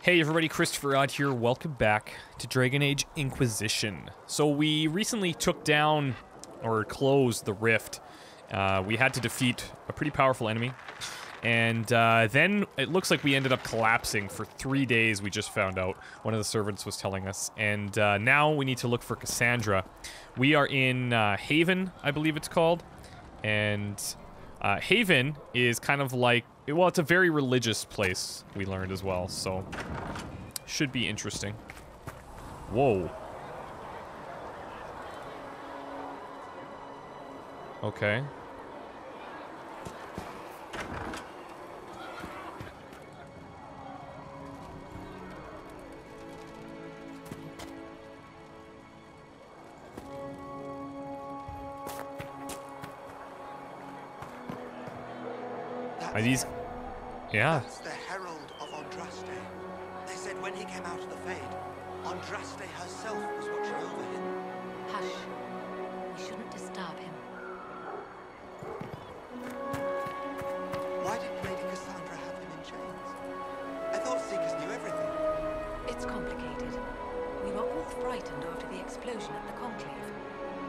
Hey everybody, ChristopherOdd here. Welcome back to Dragon Age Inquisition. So we recently took down, or closed, the rift. We had to defeat a pretty powerful enemy. And then it looks like we ended up collapsing for 3 days, we just found out. One of the servants was telling us. And now we need to look for Cassandra. We are in Haven, I believe it's called. And Haven is kind of like, well, it's a very religious place, we learned as well, so should be interesting. Whoa. Okay. Are these... Yeah. That's the Herald of Andraste. They said when he came out of the Fade, Andraste herself was watching over him. Hush. We shouldn't disturb him. Why did Lady Cassandra have him in chains? I thought Seekers knew everything. It's complicated. We were all frightened after the explosion at the Conclave.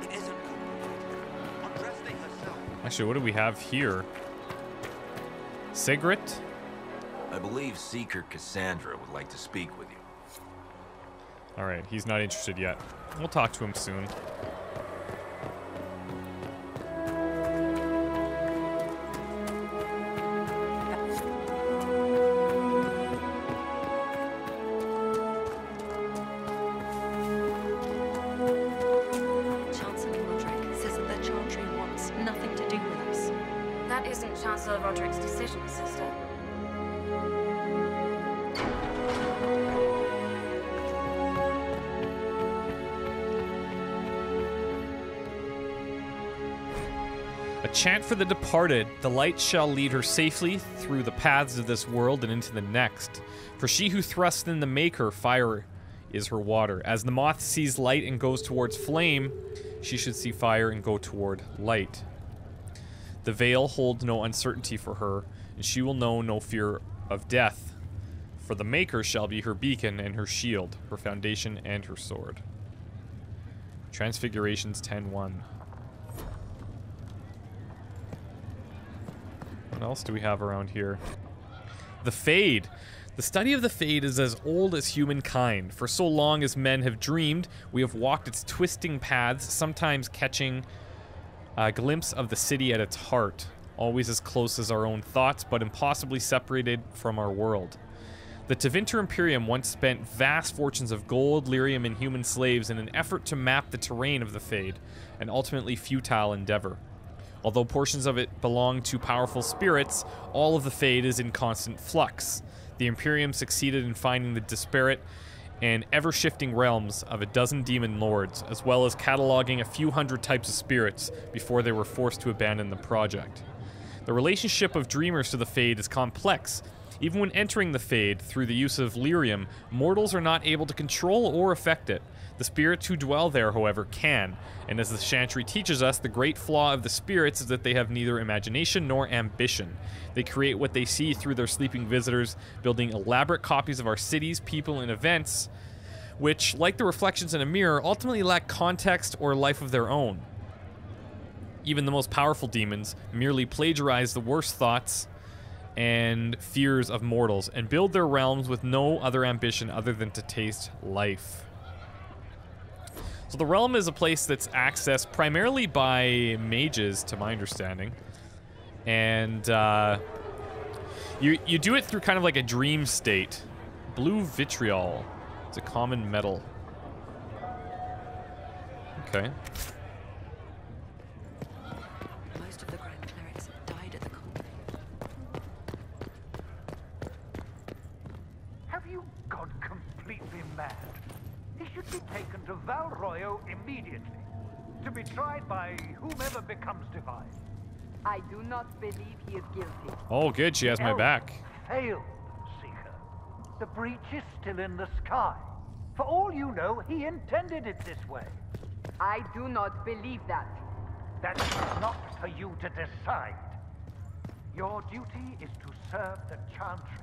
It isn't complicated. Andraste herself. Actually, what do we have here? Sigrid? I believe Seeker Cassandra would like to speak with you. Alright, he's not interested yet. We'll talk to him soon. Chancellor Roderick says that the Chantry wants nothing to do with us. That isn't Chancellor Roderick's decision, sister. A chant for the departed. The light shall lead her safely through the paths of this world and into the next. For she who thrusts in the Maker, fire is her water. As the moth sees light and goes towards flame, she should see fire and go toward light. The veil holds no uncertainty for her, and she will know no fear of death. For the Maker shall be her beacon and her shield, her foundation and her sword. Transfigurations 10:1. What else do we have around here? The Fade. The study of the Fade is as old as humankind. For so long as men have dreamed, we have walked its twisting paths, sometimes catching a glimpse of the city at its heart, always as close as our own thoughts, but impossibly separated from our world. The Tevinter Imperium once spent vast fortunes of gold, lyrium, and human slaves in an effort to map the terrain of the Fade, an ultimately futile endeavor. Although portions of it belong to powerful spirits, all of the Fade is in constant flux. The Imperium succeeded in finding the disparate and ever-shifting realms of a dozen demon lords, as well as cataloging a few hundred types of spirits before they were forced to abandon the project. The relationship of dreamers to the Fade is complex. Even when entering the Fade through the use of lyrium, mortals are not able to control or affect it. The spirits who dwell there, however, can, and as the Chantry teaches us, the great flaw of the spirits is that they have neither imagination nor ambition. They create what they see through their sleeping visitors, building elaborate copies of our cities, people, and events, which, like the reflections in a mirror, ultimately lack context or life of their own. Even the most powerful demons merely plagiarize the worst thoughts and fears of mortals, and build their realms with no other ambition other than to taste life. So the realm is a place that's accessed primarily by mages, to my understanding. And you do it through kind of like a dream state. Blue vitriol. It's a common metal. Okay. Most of the Grand Clerics have died at the Conclave. Have you gone completely mad? He should be taken to Val Royo immediately, to be tried by whomever becomes divine. I do not believe he is guilty. Oh, good. She has my back. Failed, Seeker. The breach is still in the sky. For all you know, he intended it this way. I do not believe that. That's not for you to decide. Your duty is to serve the Chantry.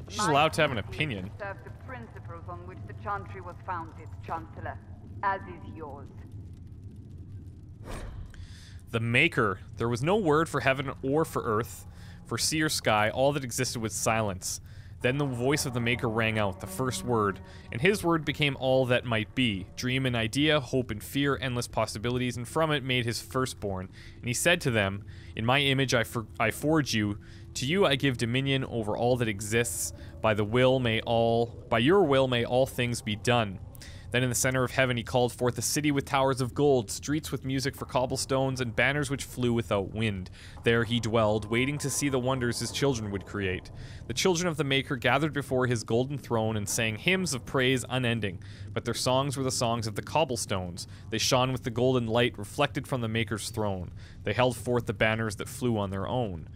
She's allowed to have an opinion. Serve the principles on which the Chantry was founded, Chancellor, as is yours. The Maker. There was no word for heaven or for earth, for sea or sky. All that existed was silence. Then the voice of the Maker rang out, the first word, and his word became all that might be. Dream and idea, hope and fear, endless possibilities, and from it made his firstborn. And he said to them, in my image I forge you. To you I give dominion over all that exists. By your will may all things be done. Then in the center of heaven he called forth a city with towers of gold, streets with music for cobblestones, and banners which flew without wind. There he dwelled, waiting to see the wonders his children would create. The children of the Maker gathered before his golden throne and sang hymns of praise unending, but their songs were the songs of the cobblestones. They shone with the golden light reflected from the Maker's throne. They held forth the banners that flew on their own.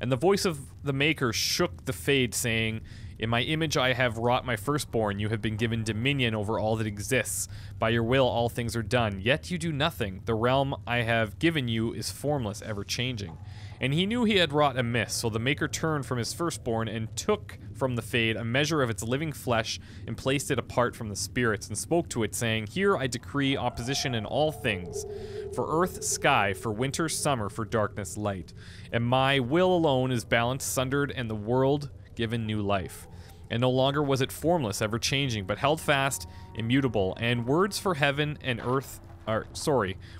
And the voice of the Maker shook the Fade, saying, in my image I have wrought my firstborn. You have been given dominion over all that exists. By your will all things are done, yet you do nothing. The realm I have given you is formless, ever-changing. And he knew he had wrought amiss, so the Maker turned from his firstborn and took from the Fade a measure of its living flesh and placed it apart from the spirits and spoke to it, saying, here I decree opposition in all things, for earth, sky, for winter, summer, for darkness, light. And my will alone is balanced, sundered, and the world given new life. And no longer was it formless, ever-changing, but held fast, immutable, and words for heaven and earth,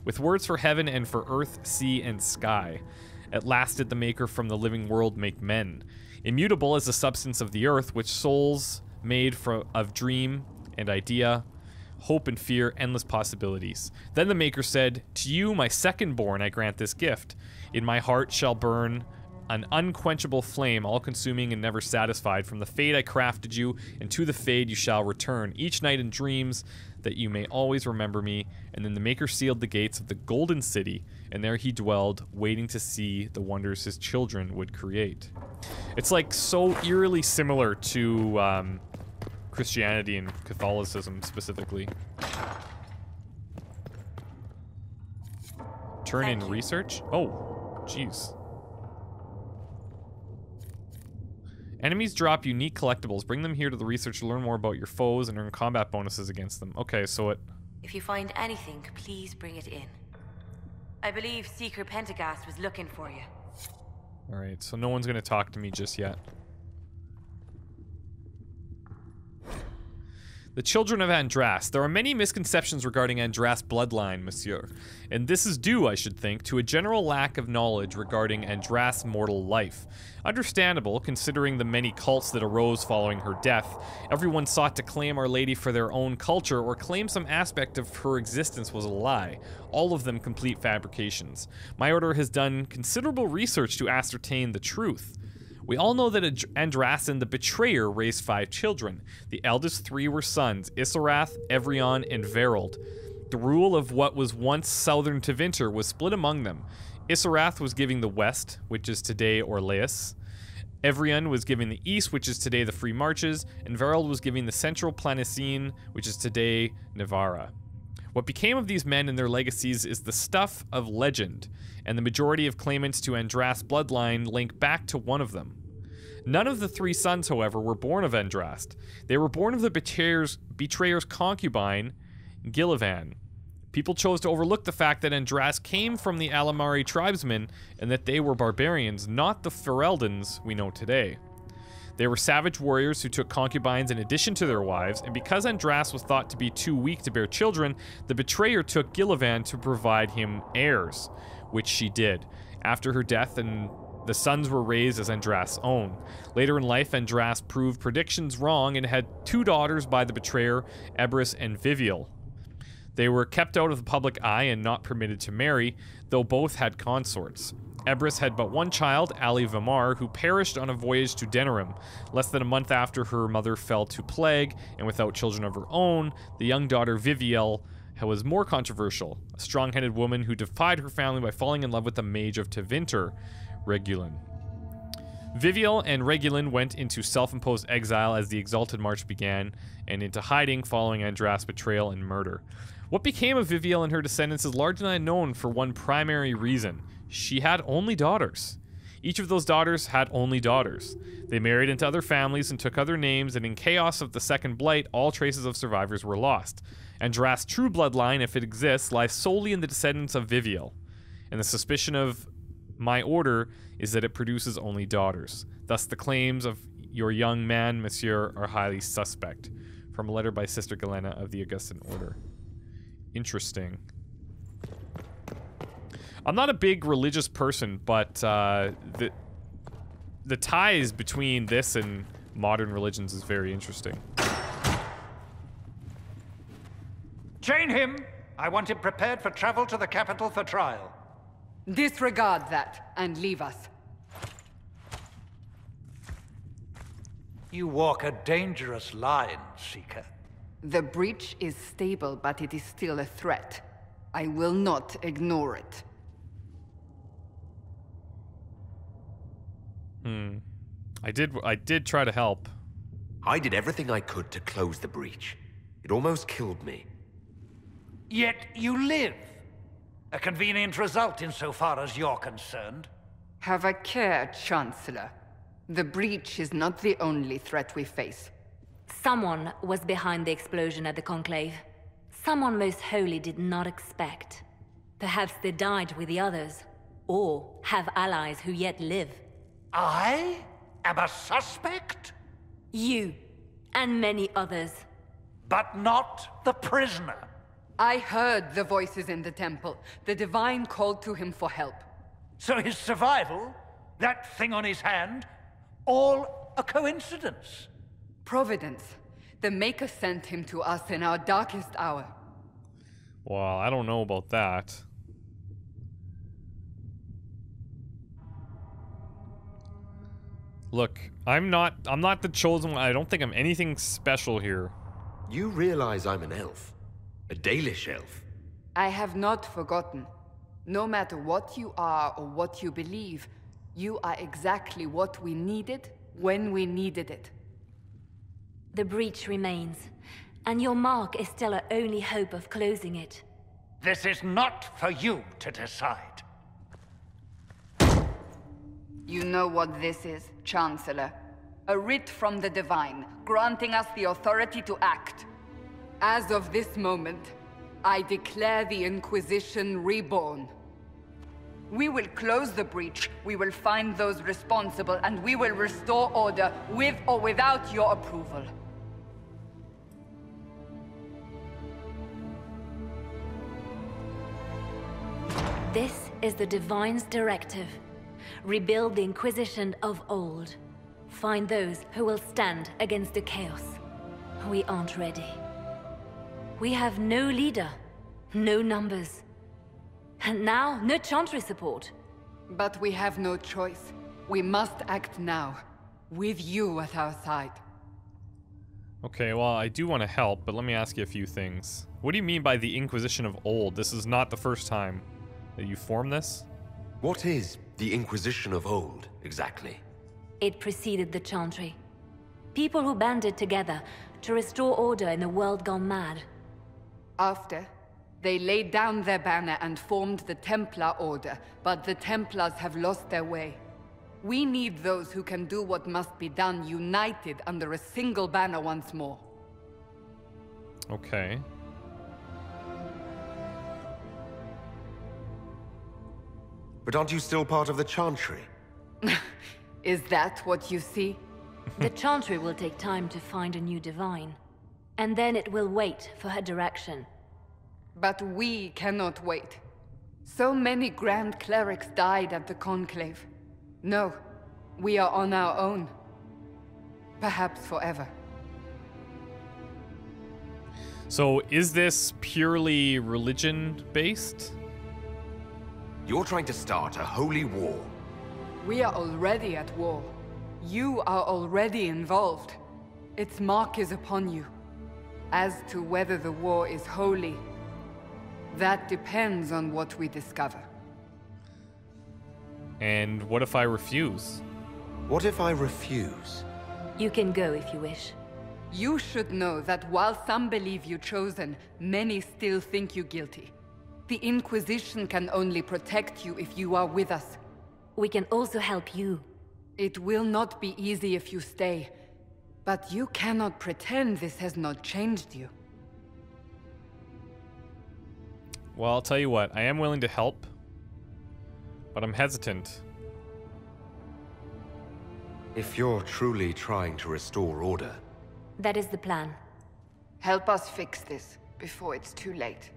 with words for heaven and for earth, sea, and sky. At last did the Maker from the living world make men. Immutable as the substance of the earth, which souls made of dream and idea, hope and fear, endless possibilities. Then the Maker said, to you, my second-born, I grant this gift. In my heart shall burn an unquenchable flame, all-consuming and never satisfied. From the Fade I crafted you, and to the Fade you shall return, each night in dreams, that you may always remember me. And then the Maker sealed the gates of the Golden City, and there he dwelled, waiting to see the wonders his children would create. It's like so eerily similar to Christianity and Catholicism specifically. Turn in research? Oh, jeez. Enemies drop unique collectibles. Bring them here to the research to learn more about your foes and earn combat bonuses against them. Okay, so it... If you find anything, please bring it in. I believe Seeker Pentagast was looking for you. Alright, so no one's gonna talk to me just yet. The children of Andras. There are many misconceptions regarding Andras' bloodline, monsieur. And this is due, I should think, to a general lack of knowledge regarding Andras' mortal life. Understandable, considering the many cults that arose following her death. Everyone sought to claim Our Lady for their own culture or claim some aspect of her existence was a lie. All of them complete fabrications. My order has done considerable research to ascertain the truth. We all know that Andrasan the Betrayer raised 5 children. The eldest 3 were sons, Isarath, Evrion, and Verald. The rule of what was once southern Tevinter was split among them. Isarath was giving the west, which is today Orleas. Evrion was giving the east, which is today the Free Marches, and Verald was giving the central Planecine, which is today Navarra. What became of these men and their legacies is the stuff of legend, and the majority of claimants to Andras' bloodline link back to one of them. None of the 3 sons, however, were born of Andras. They were born of the betrayer's concubine, Gillivan. People chose to overlook the fact that Andras came from the Alamari tribesmen and that they were barbarians, not the Fereldans we know today. They were savage warriors who took concubines in addition to their wives, and because Andras was thought to be too weak to bear children, the betrayer took Gillivan to provide him heirs, which she did. After her death, and the sons were raised as Andras' own. Later in life, Andras proved predictions wrong and had 2 daughters by the betrayer, Ebris and Vivial. They were kept out of the public eye and not permitted to marry, though both had consorts. Ebris had but one child, Ali Vamar, who perished on a voyage to Denerim. Less than a month after her mother fell to plague, and without children of her own, the young daughter Viviel was more controversial. A strong-headed woman who defied her family by falling in love with the mage of Tevinter, Regulin. Viviel and Regulin went into self-imposed exile as the Exalted March began, and into hiding following Andras' betrayal and murder. What became of Viviel and her descendants is largely unknown for one primary reason. She had only daughters. Each of those daughters had only daughters. They married into other families and took other names, and in chaos of the Second Blight, all traces of survivors were lost. Andras' true bloodline, if it exists, lies solely in the descendants of Viviel. And the suspicion of my order is that it produces only daughters. Thus the claims of your young man, monsieur, are highly suspect. From a letter by Sister Galena of the Augustan Order. Interesting. I'm not a big religious person, but the ties between this and modern religions is very interesting. Chain him! I want him prepared for travel to the capital for trial. Disregard that and leave us. You walk a dangerous line, Seeker. The breach is stable, but it is still a threat. I will not ignore it. I did try to help. I did everything I could to close the breach. It almost killed me. Yet you live. A convenient result insofar as you're concerned. Have a care, Chancellor. The breach is not the only threat we face. Someone was behind the explosion at the Conclave. Someone most holy did not expect. Perhaps they died with the others, or have allies who yet live. I am a suspect? You, and many others. But not the prisoner. I heard the voices in the temple. The Divine called to him for help. So his survival, that thing on his hand, all a coincidence? Providence. The Maker sent him to us in our darkest hour. Well, I don't know about that. Look, I'm not the chosen one. I don't think I'm anything special here. You realize I'm an elf. A Dalish elf. I have not forgotten. No matter what you are or what you believe, you are exactly what we needed when we needed it. The breach remains, and your mark is still our only hope of closing it. This is not for you to decide. You know what this is, Chancellor. A writ from the Divine, granting us the authority to act. As of this moment, I declare the Inquisition reborn. We will close the breach, we will find those responsible, and we will restore order with or without your approval. This is the Divine's directive. Rebuild the Inquisition of old. Find those who will stand against the chaos. We aren't ready. We have no leader, no numbers. And now, no Chantry support. But we have no choice. We must act now, with you at our side. Okay, well, I do want to help, but let me ask you a few things. What do you mean by the Inquisition of old? This is not the first time that you formed this? What is the Inquisition of old, exactly? It preceded the Chantry. People who banded together to restore order in a world gone mad. After, they laid down their banner and formed the Templar Order, but the Templars have lost their way. We need those who can do what must be done, united under a single banner once more. Okay. But aren't you still part of the Chantry? Is that what you see? The Chantry will take time to find a new Divine. And then it will wait for her direction. But we cannot wait. So many Grand Clerics died at the Conclave. No, we are on our own. Perhaps forever. So, is this purely religion-based? You're trying to start a holy war. We are already at war. You are already involved. Its mark is upon you. As to whether the war is holy, that depends on what we discover. And what if I refuse? What if I refuse? You can go if you wish. You should know that while some believe you chosen, many still think you guilty. The Inquisition can only protect you if you are with us. We can also help you. It will not be easy if you stay. But you cannot pretend this has not changed you. Well, I'll tell you what. I am willing to help, but I'm hesitant. If you're truly trying to restore order... That is the plan. Help us fix this before it's too late.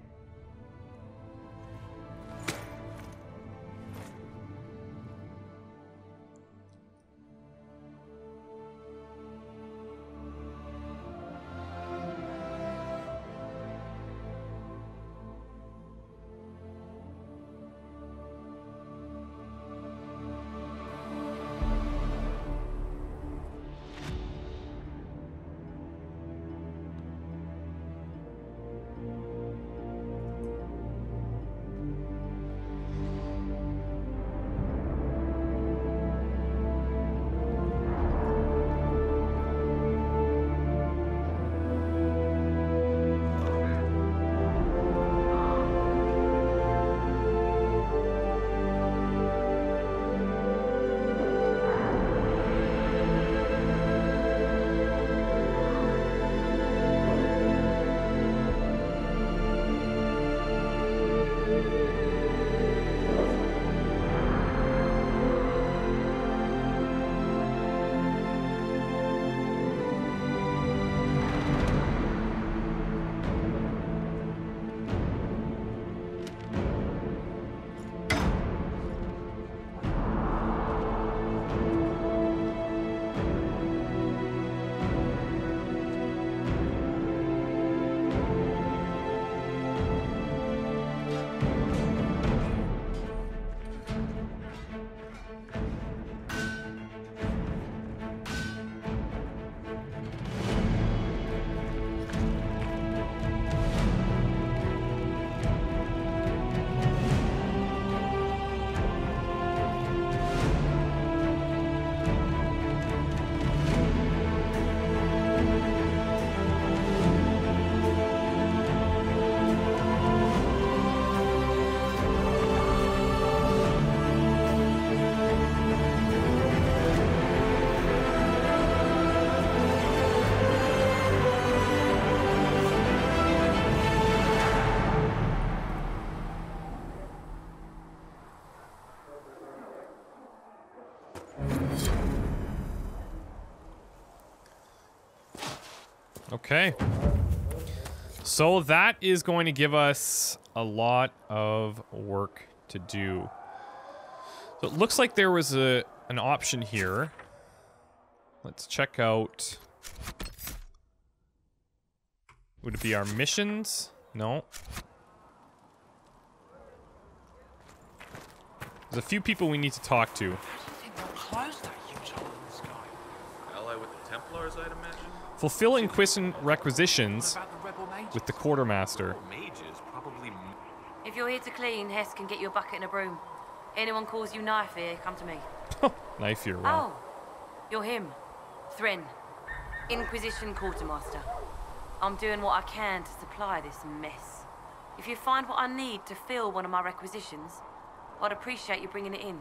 Okay. So that is going to give us a lot of work to do. So it looks like there was an option here. Let's check out... Would it be our missions? No. There's a few people we need to talk to. Ally with the Templars, I'd imagine? Fulfill Inquisition requisitions with the Quartermaster. Mages, probably. If you're here to clean, Hess can get you a bucket and a broom. Anyone calls you knife here, come to me. Knife here, wow. Oh, you're him. Thren. Inquisition Quartermaster. I'm doing what I can to supply this mess. If you find what I need to fill one of my requisitions, I'd appreciate you bringing it in.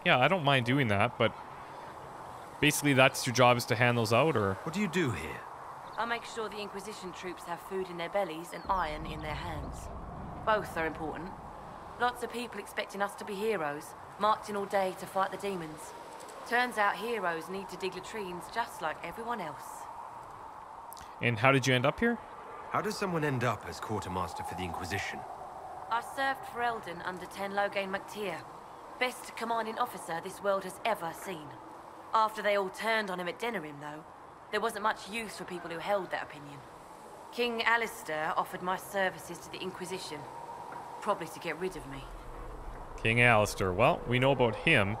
Yeah, I don't mind doing that, but basically that's your job, is to hand those out, or? What do you do here? I make sure the Inquisition troops have food in their bellies and iron in their hands. Both are important. Lots of people expecting us to be heroes, marching all day to fight the demons. Turns out heroes need to dig latrines just like everyone else. And how did you end up here? How does someone end up as Quartermaster for the Inquisition? I served for Eldon under Ten Loghain MacTier, best commanding officer this world has ever seen. After they all turned on him at Denerim, though, there wasn't much use for people who held that opinion. King Alistair offered my services to the Inquisition, probably to get rid of me. King Alistair. Well, we know about him.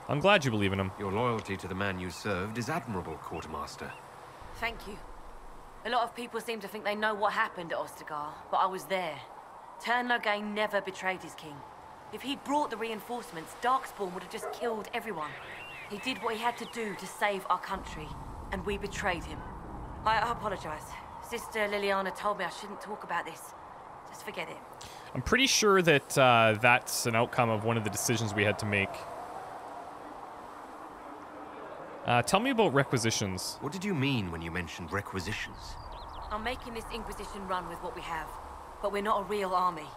I'm glad you believe in him. Your loyalty to the man you served is admirable, Quartermaster. Thank you. A lot of people seem to think they know what happened at Ostagar, but I was there. Ten Loghain never betrayed his king. If he'd brought the reinforcements, Darkspawn would have just killed everyone. He did what he had to do to save our country, and we betrayed him. I apologize. Sister Liliana told me I shouldn't talk about this. Just forget it. I'm pretty sure that that's an outcome of one of the decisions we had to make. Tell me about requisitions. What did you mean when you mentioned requisitions? I'm making this Inquisition run with what we have, but we're not a real army.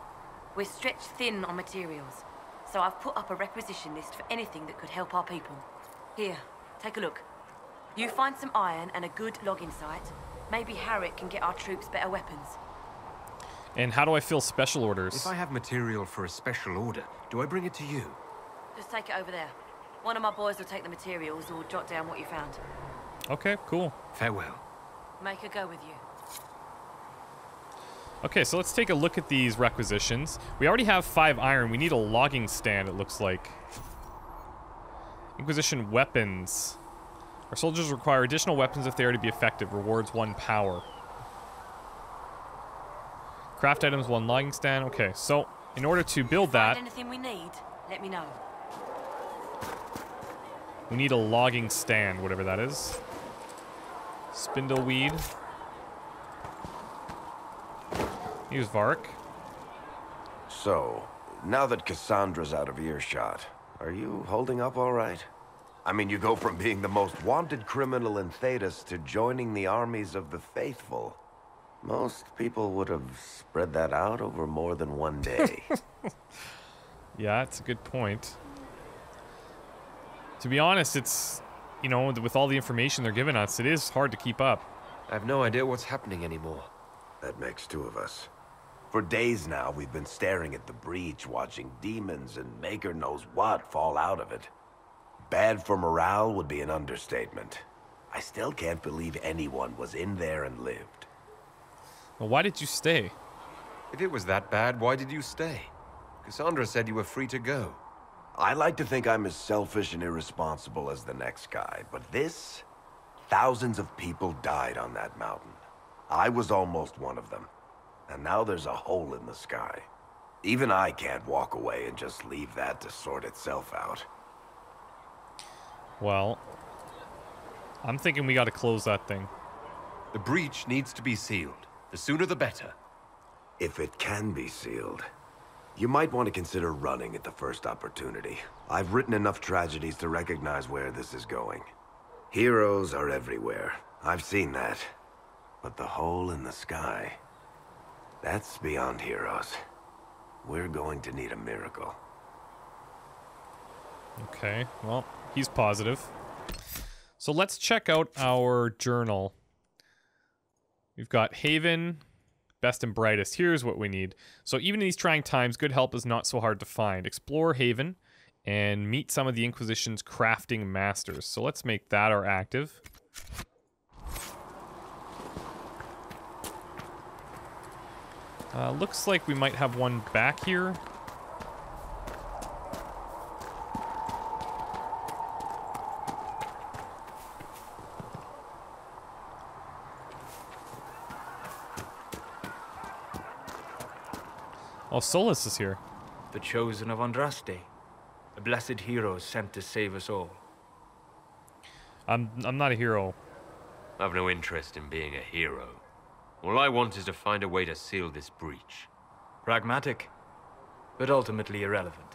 We're stretched thin on materials, so I've put up a requisition list for anything that could help our people. Here, take a look. You find some iron and a good logging site. Maybe Harriet can get our troops better weapons. And how do I fill special orders? If I have material for a special order, do I bring it to you? Just take it over there. One of my boys will take the materials or jot down what you found. Okay, cool. Farewell. Make her go with you. Okay, so let's take a look at these requisitions. We already have 5 iron. We need a logging stand, it looks like. Inquisition weapons. Our soldiers require additional weapons if they are to be effective. Rewards 1 power. Craft items, 1 logging stand. Okay, so in order to build that, Find anything we need, let me know. we need a logging stand, whatever that is. Spindleweed. Use Vark. So, now that Cassandra's out of earshot, are you holding up all right? I mean, you go from being the most wanted criminal in Thedas to joining the armies of the faithful. Most people would have spread that out over more than one day. Yeah, that's a good point. To be honest, it's, you know, with all the information they're giving us, it is hard to keep up. I have no idea what's happening anymore. That makes 2 of us. For days now, we've been staring at the breach, watching demons and maker knows what fall out of it. Bad for morale would be an understatement. I still can't believe anyone was in there and lived. Well, why did you stay? If it was that bad, why did you stay? Cassandra said you were free to go. I like to think I'm as selfish and irresponsible as the next guy, but this... Thousands of people died on that mountain. I was almost one of them. And now there's a hole in the sky. Even I can't walk away and just leave that to sort itself out. Well, I'm thinking we gotta close that thing. The breach needs to be sealed. The sooner the better. If it can be sealed, you might want to consider running at the first opportunity. I've written enough tragedies to recognize where this is going. Heroes are everywhere. I've seen that. But the hole in the sky... that's beyond heroes. We're going to need a miracle. Okay, well, he's positive. So let's check out our journal. We've got Haven, best and brightest. Here's what we need. So even in these trying times, good help is not so hard to find. Explore Haven and meet some of the Inquisition's crafting masters. So let's make that our active. Looks like we might have one back here. Oh, Solus is here. The chosen of Andraste, a blessed hero sent to save us all. I'm not a hero. I've no interest in being a hero. All I want is to find a way to seal this breach. Pragmatic, but ultimately irrelevant.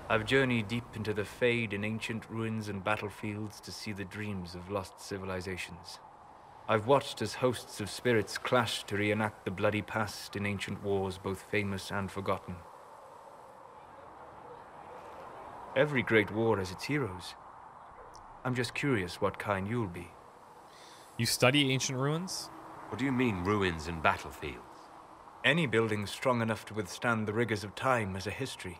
I've journeyed deep into the Fade in ancient ruins and battlefields to see the dreams of lost civilizations. I've watched as hosts of spirits clash to reenact the bloody past in ancient wars both famous and forgotten. Every great war has its heroes. I'm just curious what kind you'll be. You study ancient ruins? What do you mean, ruins and battlefields? Any building strong enough to withstand the rigors of time has a history.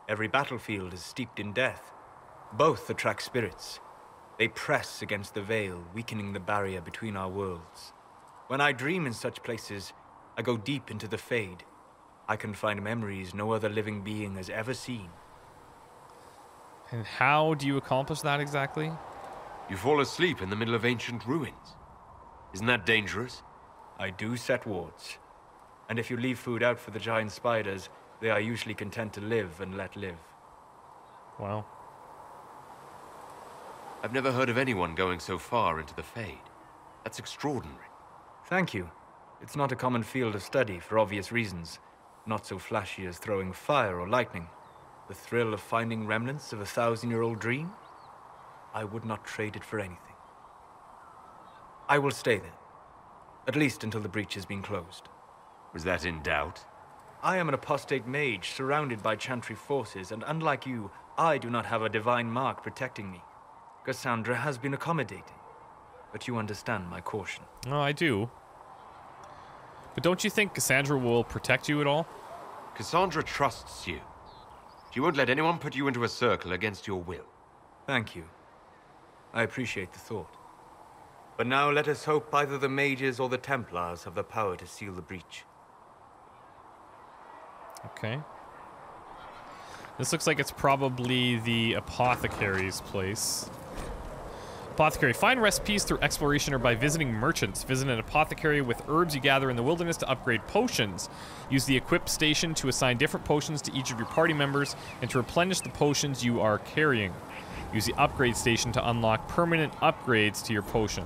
Every battlefield is steeped in death. Both attract spirits. They press against the veil, weakening the barrier between our worlds. When I dream in such places, I go deep into the Fade. I can find memories no other living being has ever seen. And how do you accomplish that exactly? You fall asleep in the middle of ancient ruins. Isn't that dangerous? I do set wards. And if you leave food out for the giant spiders, they are usually content to live and let live. Wow. I've never heard of anyone going so far into the Fade. That's extraordinary. Thank you. It's not a common field of study for obvious reasons. Not so flashy as throwing fire or lightning. The thrill of finding remnants of a 1,000-year-old dream? I would not trade it for anything. I will stay then. At least until the breach has been closed. Was that in doubt? I am an apostate mage surrounded by chantry forces, and unlike you, I do not have a divine mark protecting me. Cassandra has been accommodating, but you understand my caution. Oh, I do. But don't you think Cassandra will protect you at all? Cassandra trusts you. She won't let anyone put you into a circle against your will. Thank you. I appreciate the thought. But now let us hope either the mages or the Templars have the power to seal the breach. Okay. This looks like it's probably the apothecary's place. Apothecary. Find recipes through exploration or by visiting merchants. Visit an apothecary with herbs you gather in the wilderness to upgrade potions. Use the equip station to assign different potions to each of your party members and to replenish the potions you are carrying. Use the upgrade station to unlock permanent upgrades to your potion.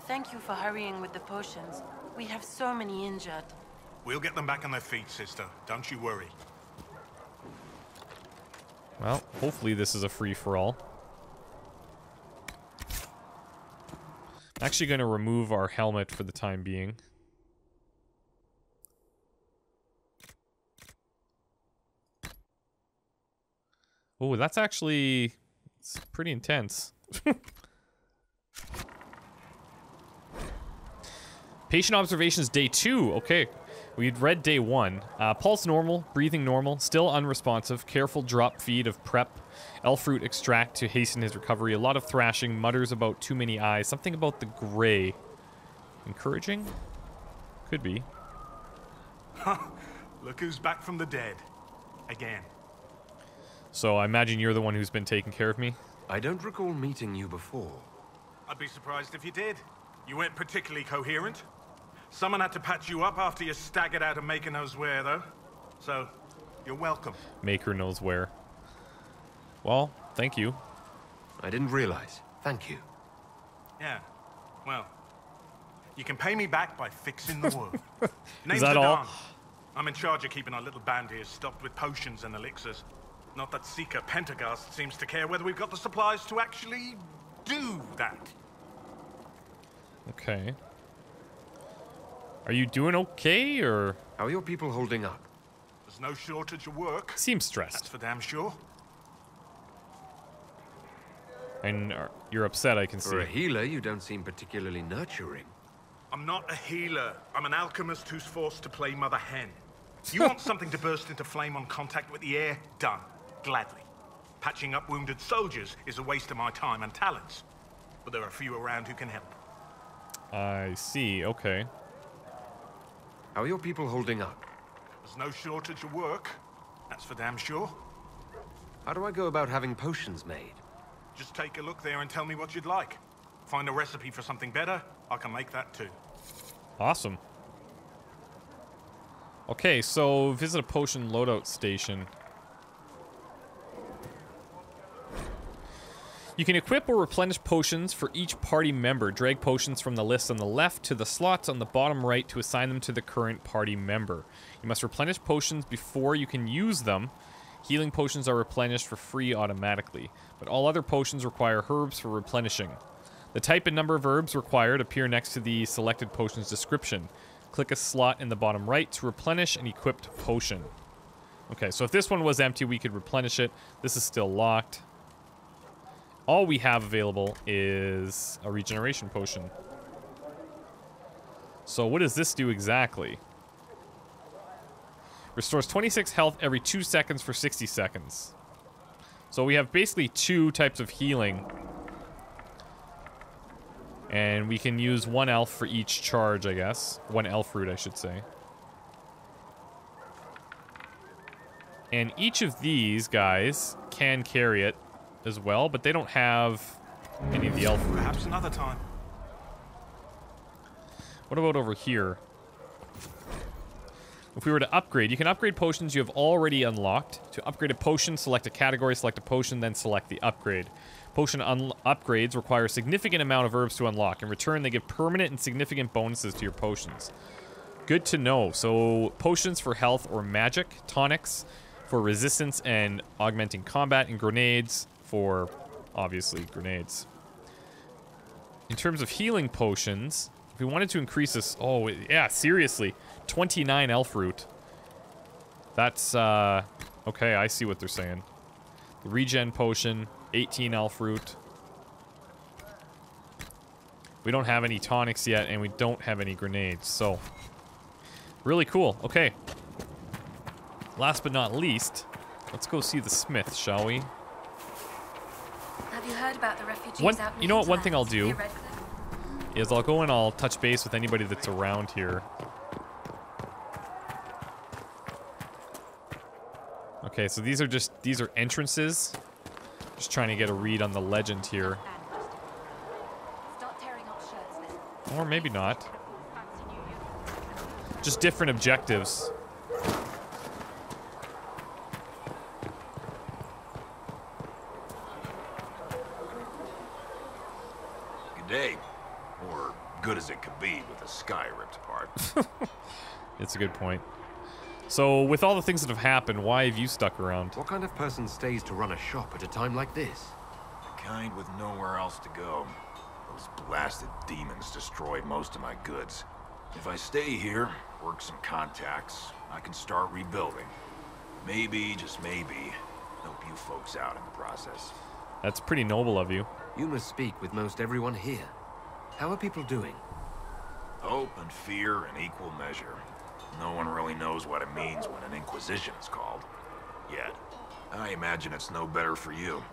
Thank you for hurrying with the potions. We have so many injured. We'll get them back on their feet, sister. Don't you worry. Well, hopefully this is a free-for-all. I'm actually going to remove our helmet for the time being. Oh, that's actually... it's pretty intense. Patient observations day 2. Okay. We'd read day 1. Pulse normal, breathing normal, still unresponsive, careful drop feed of prep, elf fruit extract to hasten his recovery, a lot of thrashing, mutters about too many eyes, something about the gray. Encouraging? Could be. Look who's back from the dead. Again. So I imagine you're the one who's been taking care of me? I don't recall meeting you before. I'd be surprised if you did. You weren't particularly coherent. Someone had to patch you up after you staggered out of Maker knows where, though. So, you're welcome. Maker knows where. Well, thank you. I didn't realize. Thank you. Yeah. Well, you can pay me back by fixing the world. Is that all? I'm in charge of keeping our little band here stocked with potions and elixirs. Not that Seeker Pentagast seems to care whether we've got the supplies to actually do that. Okay. Are you doing okay, or...? How are your people holding up? There's no shortage of work. Seems stressed. That's for damn sure. And you're upset, I can see. For a healer, you don't seem particularly nurturing. I'm not a healer. I'm an alchemist who's forced to play Mother Hen. You want something to burst into flame on contact with the air? Done. Gladly. Patching up wounded soldiers is a waste of my time and talents. But there are a few around who can help. I see, okay. How are your people holding up? There's no shortage of work. That's for damn sure. How do I go about having potions made? Just take a look there and tell me what you'd like. Find a recipe for something better, I can make that too. Awesome. Okay, so visit a potion loadout station. You can equip or replenish potions for each party member. Drag potions from the list on the left to the slots on the bottom right to assign them to the current party member. You must replenish potions before you can use them. Healing potions are replenished for free automatically, but all other potions require herbs for replenishing. The type and number of herbs required appear next to the selected potion's description. Click a slot in the bottom right to replenish an equipped potion. Okay, so if this one was empty, we could replenish it. This is still locked. All we have available is a regeneration potion. So what does this do exactly? Restores 26 health every 2 seconds for 60 seconds. So we have basically 2 types of healing. And we can use 1 elf for each charge, I guess. 1 elf root, I should say. And each of these guys can carry it as well, but they don't have any of the elf root. Perhaps another time. What about over here? If we were to upgrade, you can upgrade potions you have already unlocked. To upgrade a potion, select a category, select a potion, then select the upgrade. Potion upgrades require a significant amount of herbs to unlock. In return, they give permanent and significant bonuses to your potions. Good to know. So, potions for health or magic, tonics for resistance and augmenting combat, and grenades for, obviously, grenades. In terms of healing potions, if we wanted to increase this... Oh, yeah, seriously. 29 elf root. That's, okay, I see what they're saying. The regen potion, 18 elf root. We don't have any tonics yet, and we don't have any grenades, so... Really cool. Okay. Last but not least, let's go see the smith, shall we? Have you heard about the refugees out in you know what? One thing I'll hinterlands do near Redcliffe? is I'll go and I'll touch base with anybody that's around here. Okay, so these are entrances. Just trying to get a read on the legend here. Or maybe not. Just different objectives. Good day. Or good as it could be with the sky ripped apart. It's a good point. So, with all the things that have happened, why have you stuck around? What kind of person stays to run a shop at a time like this? The kind with nowhere else to go. Those blasted demons destroyed most of my goods. If I stay here, work some contacts, I can start rebuilding. Maybe, just maybe, help you folks out in the process. That's pretty noble of you. You must speak with most everyone here. How are people doing? Hope and fear in equal measure. No one really knows what it means when an Inquisition is called. Yet. I imagine it's no better for you.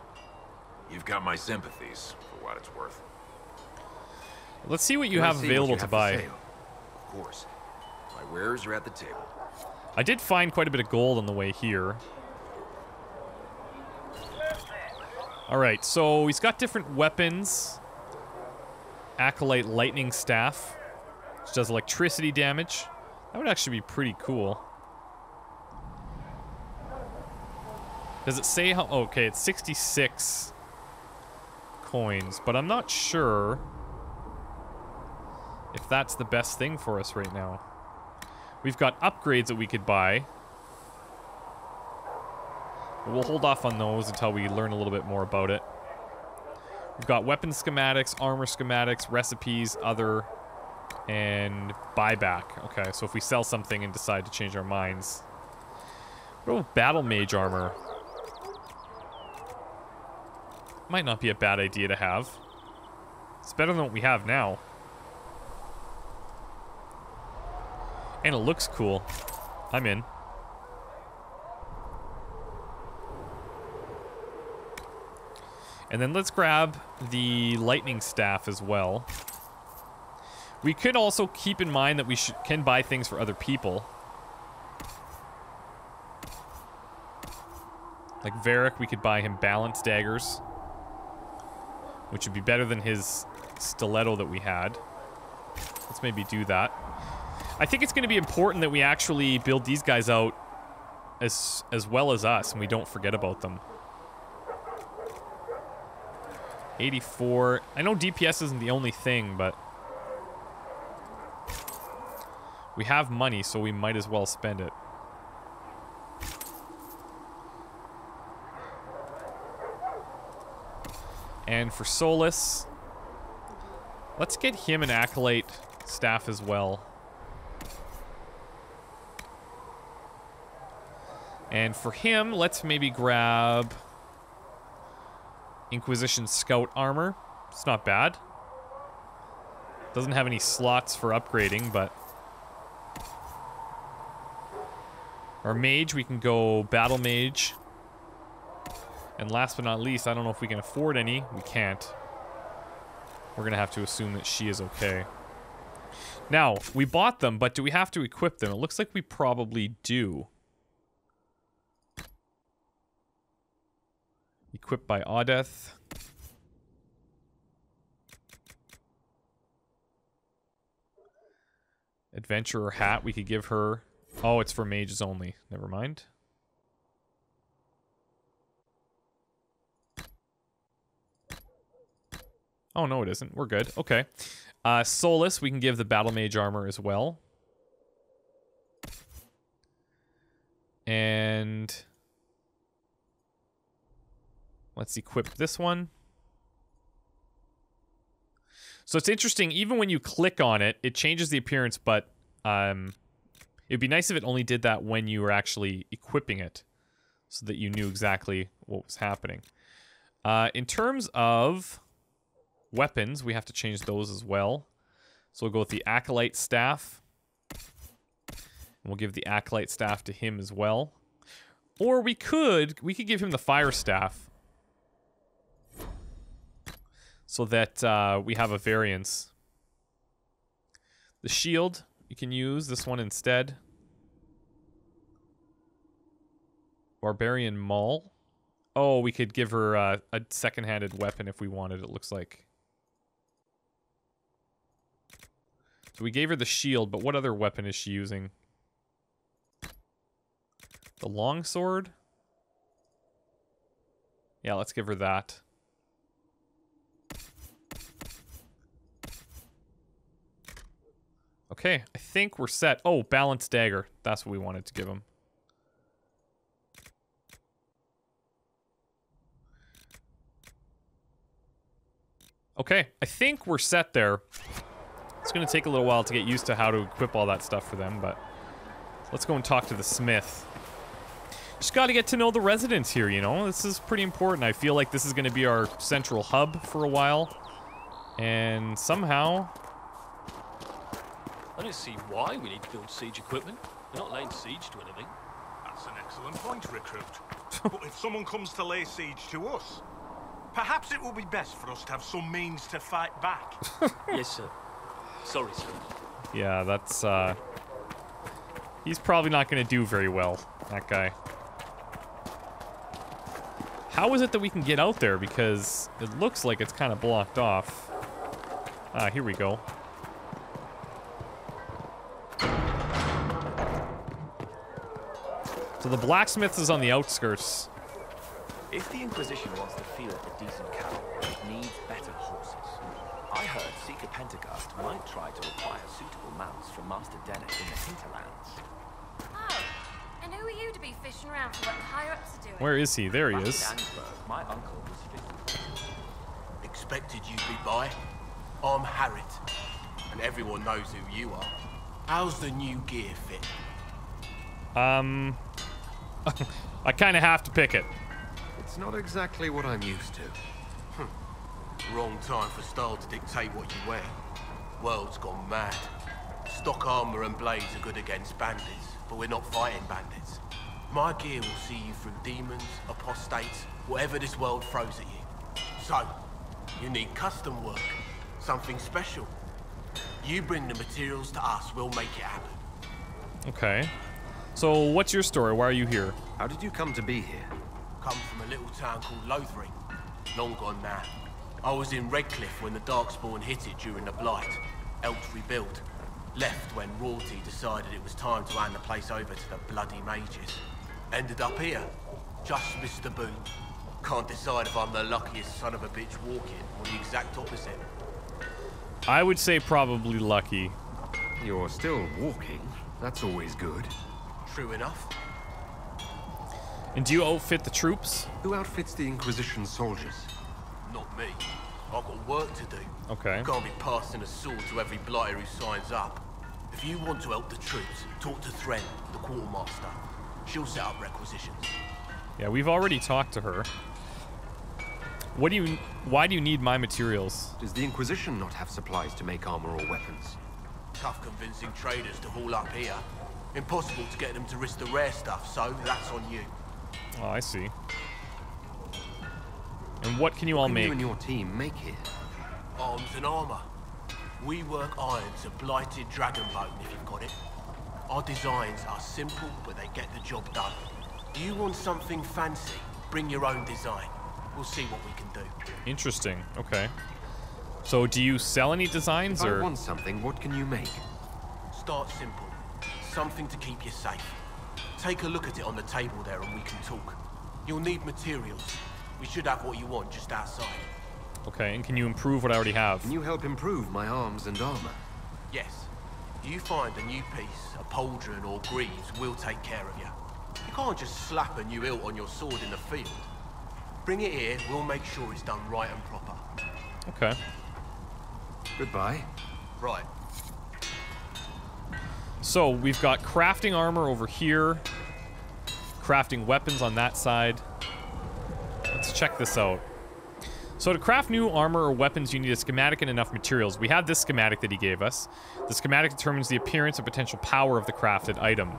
You've got my sympathies, for what it's worth. Let's see what you have available to buy. Of course. My wares are at the table. I did find quite a bit of gold on the way here. Alright, so he's got different weapons. Acolyte Lightning Staff, which does electricity damage. That would actually be pretty cool. Does it say how... Okay, it's 66 coins, but I'm not sure if that's the best thing for us right now. We've got upgrades that we could buy. But we'll hold off on those until we learn a little bit more about it. We've got weapon schematics, armor schematics, recipes, other... and buyback. Okay, so if we sell something and decide to change our minds. What about battle mage armor? Might not be a bad idea to have. It's better than what we have now. And it looks cool. I'm in. And then let's grab the lightning staff as well. We could also keep in mind that we can buy things for other people. Like Varric, we could buy him balance daggers, which would be better than his stiletto that we had. Let's maybe do that. I think it's going to be important that we actually build these guys out as well as us, and we don't forget about them. 84. I know DPS isn't the only thing, but we have money, so we might as well spend it. And for Solus, let's get him an Acolyte staff as well. And for him, let's maybe grab Inquisition Scout armor. It's not bad. Doesn't have any slots for upgrading, but... Our mage, we can go battle mage. And last but not least, I don't know if we can afford any. We can't. We're gonna have to assume that she is okay. Now, we bought them, but do we have to equip them? It looks like we probably do. Equipped by Audeth. Adventurer hat, we could give her... Oh, it's for mages only. Never mind. Oh, no, it isn't. We're good. Okay. Solus, we can give the Battle Mage armor as well. And let's equip this one. So it's interesting, even when you click on it, it changes the appearance, but it'd be nice if it only did that when you were actually equipping it, so that you knew exactly what was happening. In terms of weapons, we have to change those as well. So we'll go with the Acolyte Staff. And we'll give the Acolyte Staff to him as well. Or we could give him the Fire Staff. So that we have a variance. The shield, you can use this one instead. Barbarian Maul. Oh, we could give her a second-handed weapon if we wanted, it looks like. So we gave her the shield, but what other weapon is she using? The longsword? Yeah, let's give her that. Okay, I think we're set. Oh, Balanced Dagger. That's what we wanted to give him. Okay, I think we're set there. It's going to take a little while to get used to how to equip all that stuff for them, but let's go and talk to the smith. Just got to get to know the residents here, you know? This is pretty important. I feel like this is going to be our central hub for a while. And somehow... I don't see why we need to build siege equipment. We're not laying siege to anything. That's an excellent point, Recruit. But if someone comes to lay siege to us, perhaps it will be best for us to have some means to fight back. Yes, sir. Sorry, sir. Yeah, that's, he's probably not going to do very well, that guy. How is it that we can get out there? Because it looks like it's kind of blocked off. Ah, here we go. So the blacksmith is on the outskirts. If the Inquisition wants to feel a decent cow, it needs better horses. I heard Seeker Pentecost might try to acquire suitable mounts from Master Dennet in the hinterlands. Oh, and who are you to be fishing around for what the higher-ups are doing? Where is he? There he Back is. in Ansburg, my uncle was 50. Expected you'd be by. I'm Harriet, and everyone knows who you are. How's the new gear fit? I kind of have to pick it. It's not exactly what I'm used to. Wrong time for style to dictate what you wear. World's gone mad. Stock armor and blades are good against bandits, but we're not fighting bandits. My gear will see you through demons, apostates, whatever this world throws at you. So, you need custom work, something special. You bring the materials to us, we'll make it happen. Okay. So, what's your story? Why are you here? How did you come to be here? Come from a little town called Lothering. Long gone now. I was in Redcliffe when the Darkspawn hit it during the Blight. Helped rebuild. Left when royalty decided it was time to hand the place over to the bloody mages. Ended up here. Just missed the boom. Can't decide if I'm the luckiest son of a bitch walking or the exact opposite. I would say probably lucky. You're still walking. That's always good. True enough. And do you outfit the troops? Who outfits the Inquisition soldiers? Not me. I've got work to do. Okay. Can't be passing a sword to every blighter who signs up. If you want to help the troops, talk to Thren, the quartermaster. She'll set up requisitions. Yeah, we've already talked to her. Why do you need my materials? Does the Inquisition not have supplies to make armor or weapons? Tough convincing traders to haul up here. Impossible to get them to risk the rare stuff, so that's on you. Oh, I see. And what can you all make? You and your team make here? Arms and armor. We work iron to blighted dragonbone if you've got it. Our designs are simple, but they get the job done. You want something fancy? Bring your own design. We'll see what we can do. Interesting. Okay. So, do you sell any designs, if or? I want something, what can you make? Start simple. Something to keep you safe. Take a look at it on the table there and we can talk. You'll need materials. We should have what you want just outside. Okay, and can you improve what I already have? Can you help improve my arms and armor? Yes. You find a new piece, a pauldron or greaves, we'll take care of you. You can't just slap a new hilt on your sword in the field. Bring it here, we'll make sure it's done right and proper. Okay. Goodbye. Right. So, we've got crafting armor over here. Crafting weapons on that side. Let's check this out. So to craft new armor or weapons, you need a schematic and enough materials. We have this schematic that he gave us. The schematic determines the appearance and potential power of the crafted item.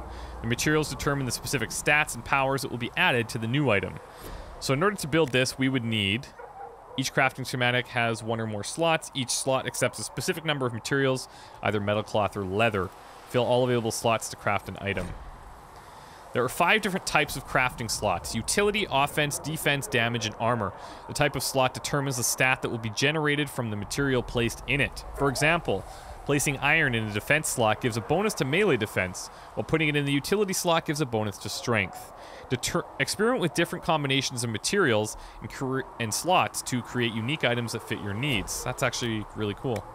The materials determine the specific stats and powers that will be added to the new item. So in order to build this, we would need... Each crafting schematic has one or more slots. Each slot accepts a specific number of materials, either metal, cloth, or leather. Fill all available slots to craft an item. There are 5 different types of crafting slots: utility, offense, defense, damage, and armor. The type of slot determines the stat that will be generated from the material placed in it. For example, placing iron in a defense slot gives a bonus to melee defense, while putting it in the utility slot gives a bonus to strength. Experiment with different combinations of materials and slots to create unique items that fit your needs. That's actually really cool.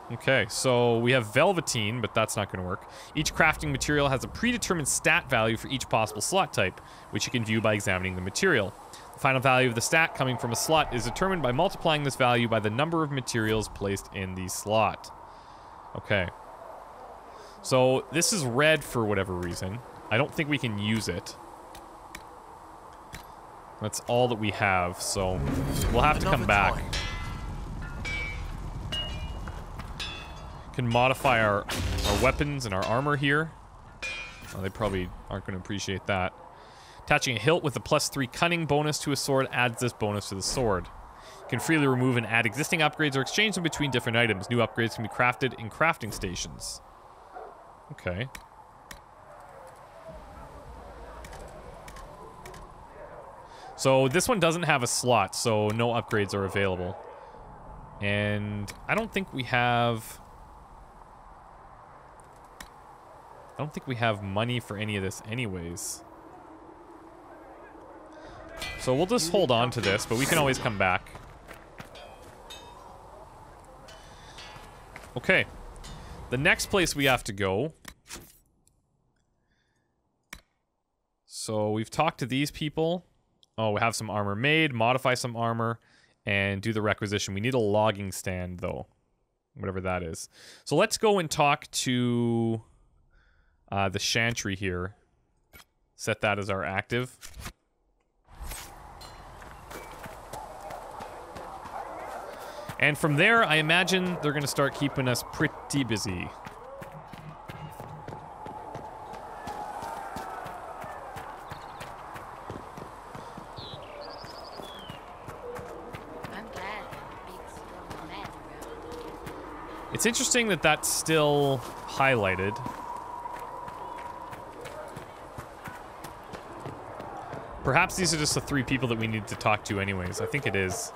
Okay, so we have velveteen, but that's not going to work. Each crafting material has a predetermined stat value for each possible slot type, which you can view by examining the material. The final value of the stat coming from a slot is determined by multiplying this value by the number of materials placed in the slot. Okay. So this is red for whatever reason. I don't think we can use it. That's all that we have, so we'll have to come back. Can modify our weapons and our armor here. Oh, they probably aren't going to appreciate that. Attaching a hilt with a +3 cunning bonus to a sword adds this bonus to the sword. You can freely remove and add existing upgrades or exchange them between different items. New upgrades can be crafted in crafting stations. Okay. So this one doesn't have a slot, so no upgrades are available. And I don't think we have... I don't think we have money for any of this anyways. So we'll just hold on to this, but we can always come back. Okay. The next place we have to go. So we've talked to these people. Oh, we have some armor made, modify some armor, and do the requisition. We need a logging stand, though. Whatever that is. So let's go and talk to... the Chantry here. Set that as our active. And from there, I imagine they're going to start keeping us pretty busy. It's interesting that that's still highlighted. Perhaps these are just the 3 people that we need to talk to anyways. I think it is.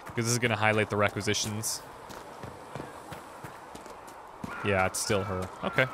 Because this is going to highlight the requisitions. Yeah, it's still her. Okay.